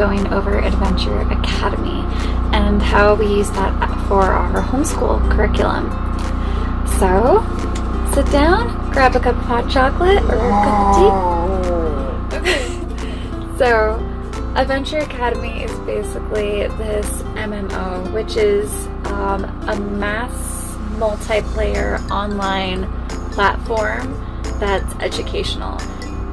going over Adventure Academy and how we use that for our homeschool curriculum. So, sit down, grab a cup of hot chocolate or a cup of tea. Okay. So, Adventure Academy is basically this MMO, which is a mass multiplayer online platform that's educational.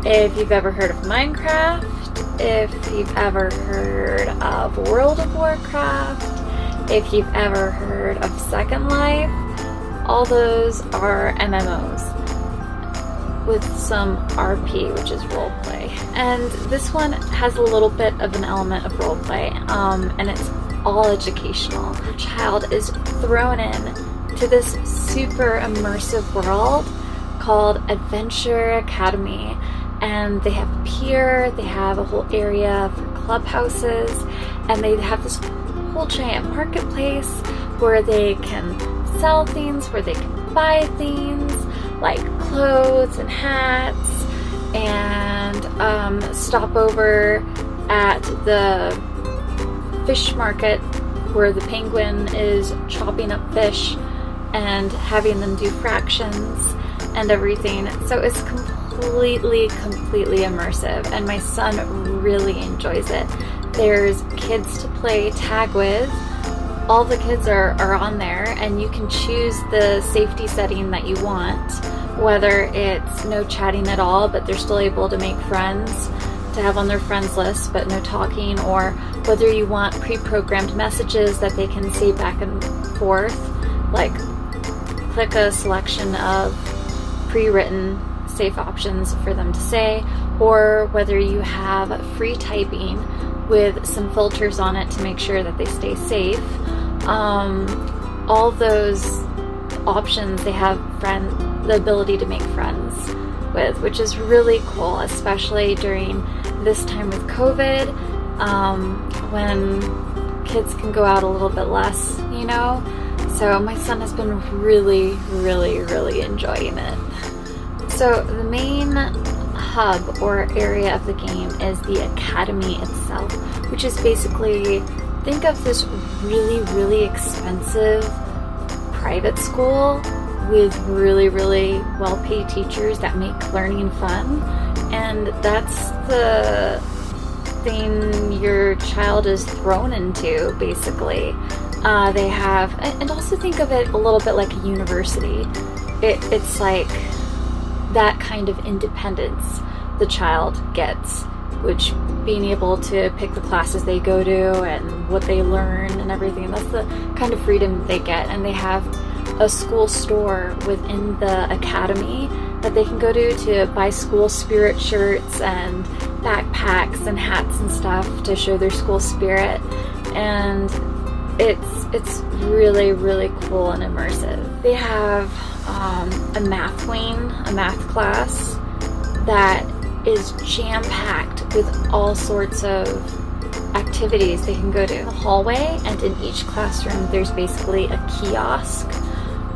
If you've ever heard of Minecraft, if you've ever heard of World of Warcraft, if you've ever heard of Second Life, all those are MMOs with some RP, which is roleplay. And this one has a little bit of an element of roleplay, and it's all educational. The child is thrown in to this super immersive world called Adventure Academy, and they have pier, they have a whole area for clubhouses, and they have this whole giant marketplace where they can sell things, where they can buy things like clothes and hats, and stop over at the fish market where the penguin is chopping up fish and having them do fractions and everything. So it's completely immersive, and my son really enjoys it. There's kids to play tag with. All the kids are on there, and you can choose the safety setting that you want, whether it's no chatting at all, but they're still able to make friends, to have on their friends list, but no talking, or whether you want pre-programmed messages that they can say back and forth, like click a selection of pre-written safe options for them to say, or whether you have free typing with some filters on it to make sure that they stay safe. All those options, they have the ability to make friends with, which is really cool, especially during this time with COVID, when kids can go out a little bit less, you know? So my son has been really enjoying it. So the main hub or area of the game is the academy itself, which is basically, think of this really expensive private school with really well-paid teachers that make learning fun, and that's the thing your child is thrown into, basically. They have, and also think of it a little bit like a university. It's like that kind of independence the child gets, which being able to pick the classes they go to and what they learn and everything, and that's the kind of freedom they get. And they have a school store within the academy that they can go to buy school spirit shirts and backpacks and hats and stuff to show their school spirit. And it's really cool and immersive. They have a math wing, a math class that is jam-packed with all sorts of activities they can go to. In the hallway and in each classroom there's basically a kiosk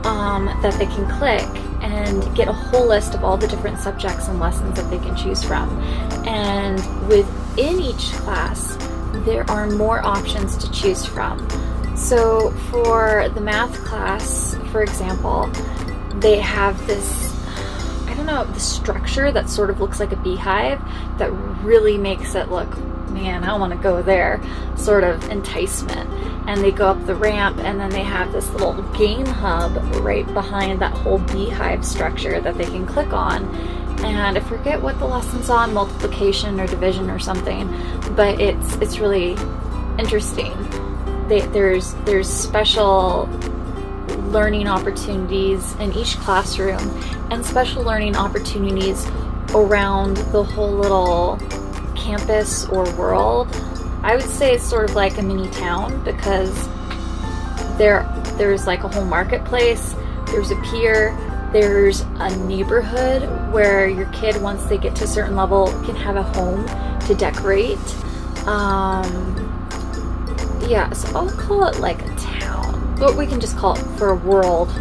that they can click and get a whole list of all the different subjects and lessons that they can choose from. And within each class there are more options to choose from. So for the math class, for example, they have this, the structure that sort of looks like a beehive that really makes it look, man, I want to go there, sort of enticement. And they go up the ramp, and then they have this little game hub right behind that whole beehive structure that they can click on. And I forget what the lesson's on, multiplication or division or something, but it's really interesting. There's special learning opportunities in each classroom, and special learning opportunities around the whole little campus or world. I would say it's sort of like a mini town, because there's like a whole marketplace, there's a pier, there's a neighborhood where your kid, once they get to a certain level, can have a home to decorate. Yeah, so I'll call it like a town, but we can just call it for a world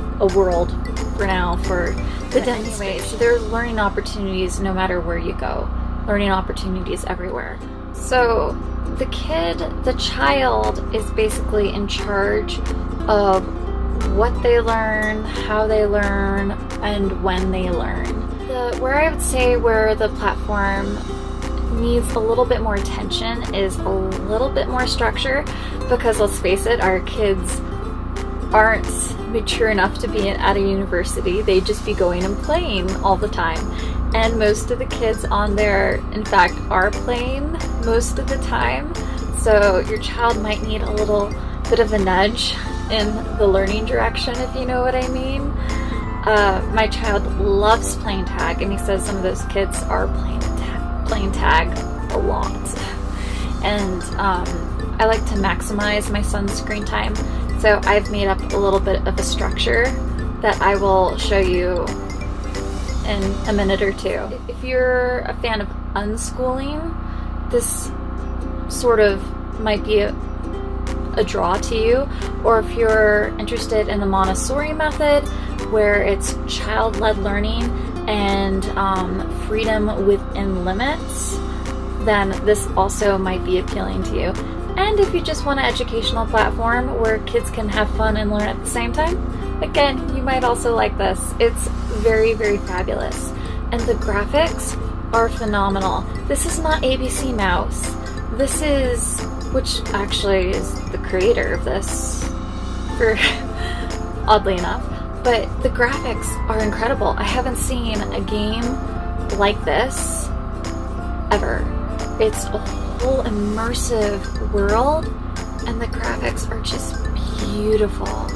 for now, for the den space. So there's learning opportunities no matter where you go, learning opportunities everywhere. So the child is basically in charge of what they learn, how they learn, and when they learn. Where I would say where the platform needs a little bit more attention is a little bit more structure, because let's face it, our kids aren't mature enough to be at a university. They'd just be going and playing all the time. And most of the kids on there, in fact, are playing most of the time. So your child might need a little bit of a nudge in the learning direction, if you know what I mean. My child loves playing tag, and he says some of those kids are playing tag a lot. And I like to maximize my son's screen time. So I've made up a little bit of a structure that I will show you in a minute or two. If you're a fan of unschooling, this sort of might be a draw to you. Or if you're interested in the Montessori method, where it's child-led learning and freedom within limits, then this also might be appealing to you. And if you just want an educational platform where kids can have fun and learn at the same time, again, you might also like this. It's very, very fabulous. And the graphics are phenomenal. This is not ABC Mouse. This is, which actually is the creator of this, oddly enough. But the graphics are incredible. I haven't seen a game like this ever. It's a whole immersive world, and the graphics are just beautiful.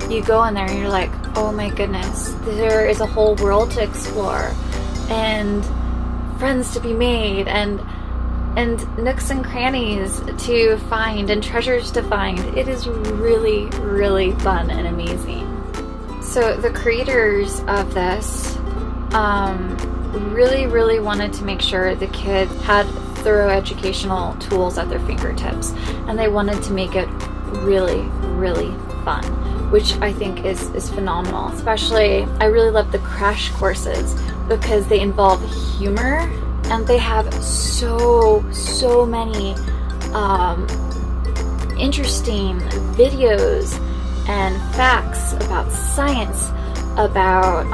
You go in there and you're like, oh my goodness, there is a whole world to explore, and friends to be made, and nooks and crannies to find, and treasures to find. It is really, really fun and amazing. So the creators of this really, really wanted to make sure the kids had thorough educational tools at their fingertips, and they wanted to make it really, really fun, which I think is phenomenal. Especially, I really love the crash courses because they involve humor, and they have so many interesting videos and facts about science, about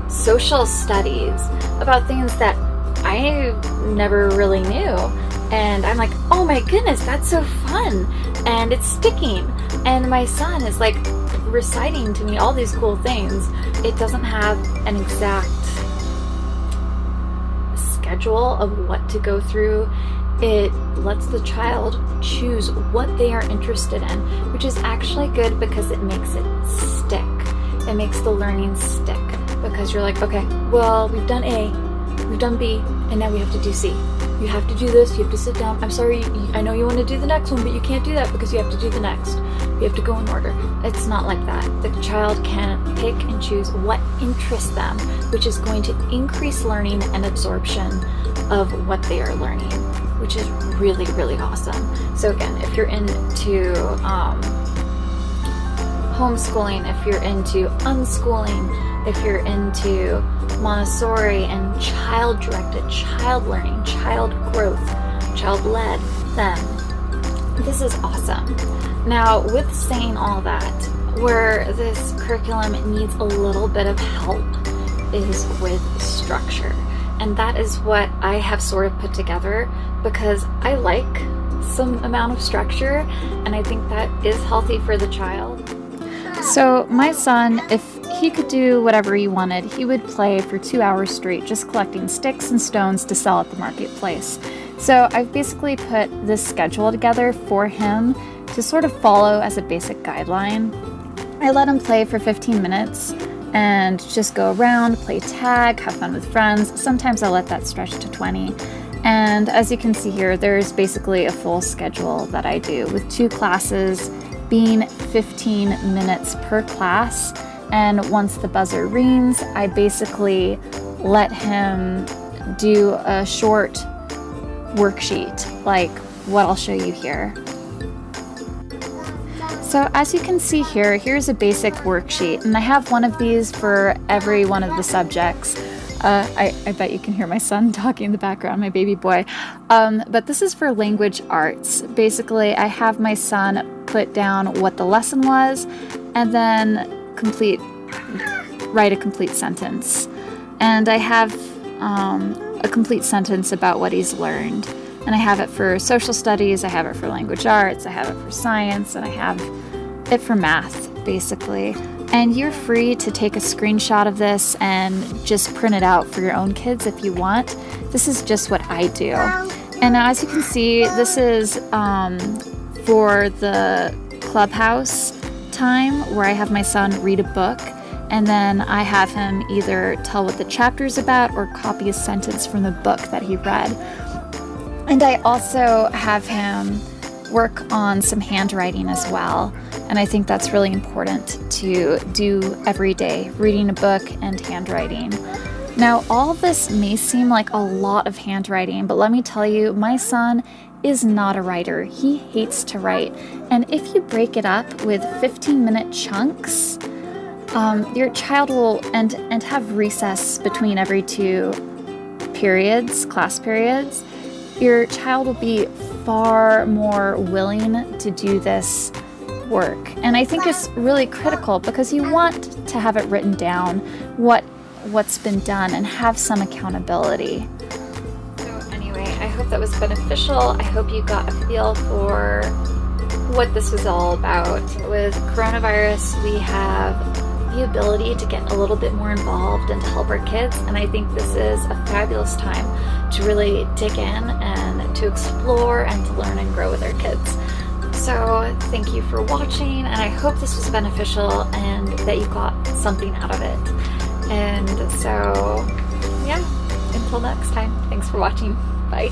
social studies, about things that I never really knew. And I'm like, oh my goodness, that's so fun. And it's sticking. And my son is like reciting to me all these cool things. It doesn't have an exact schedule of what to go through. It lets the child choose what they are interested in, which is actually good because it makes it stick. It makes the learning stick, because you're like, okay, well, we've done A, we've done B, and now we have to do C. You have to do this, you have to sit down. I'm sorry, I know you want to do the next one, but you can't do that because you have to do the next. You have to go in order. It's not like that. The child can pick and choose what interests them, which is going to increase learning and absorption of what they are learning, which is really, really awesome. So again, if you're into homeschooling, if you're into unschooling, if you're into Montessori and child-directed, child learning, child growth, child-led, then this is awesome. Now, with saying all that, where this curriculum needs a little bit of help is with structure. And that is what I have sort of put together, because I like some amount of structure, and I think that is healthy for the child. So my son, if he could do whatever he wanted, he would play for 2 hours straight, just collecting sticks and stones to sell at the marketplace. So I've basically put this schedule together for him to sort of follow as a basic guideline. I let him play for 15 minutes and just go around, play tag, have fun with friends. Sometimes I'll let that stretch to 20. And as you can see here, there's basically a full schedule that I do, with 2 classes being 15 minutes per class. And once the buzzer rings, I basically let him do a short worksheet, like what I'll show you here. So as you can see here, here's a basic worksheet, and I have one of these for every one of the subjects. I bet you can hear my son talking in the background, my baby boy. But this is for language arts. Basically, I have my son put down what the lesson was and then write a complete sentence. And I have a complete sentence about what he's learned. And I have it for social studies, I have it for language arts, I have it for science, and I have it for math, basically. And you're free to take a screenshot of this and just print it out for your own kids if you want. This is just what I do. And as you can see, this is for the clubhouse time where I have my son read a book, and then I have him either tell what the chapter's about or copy a sentence from the book that he read. And I also have him work on some handwriting as well. And I think that's really important to do every day, reading a book and handwriting. Now, all of this may seem like a lot of handwriting, but let me tell you, my son is not a writer. He hates to write. And if you break it up with 15-minute chunks, your child will, and have recess between every 2 periods, class periods, your child will be far more willing to do this work. And I think it's really critical because you want to have it written down what's been done and have some accountability. So anyway, I hope that was beneficial. I hope you got a feel for what this was all about. With coronavirus, we have the ability to get a little bit more involved and to help our kids, and I think this is a fabulous time to really dig in and to explore and to learn and grow with our kids. So thank you for watching, and I hope this was beneficial and that you got something out of it. And so yeah, until next time, thanks for watching. Bye.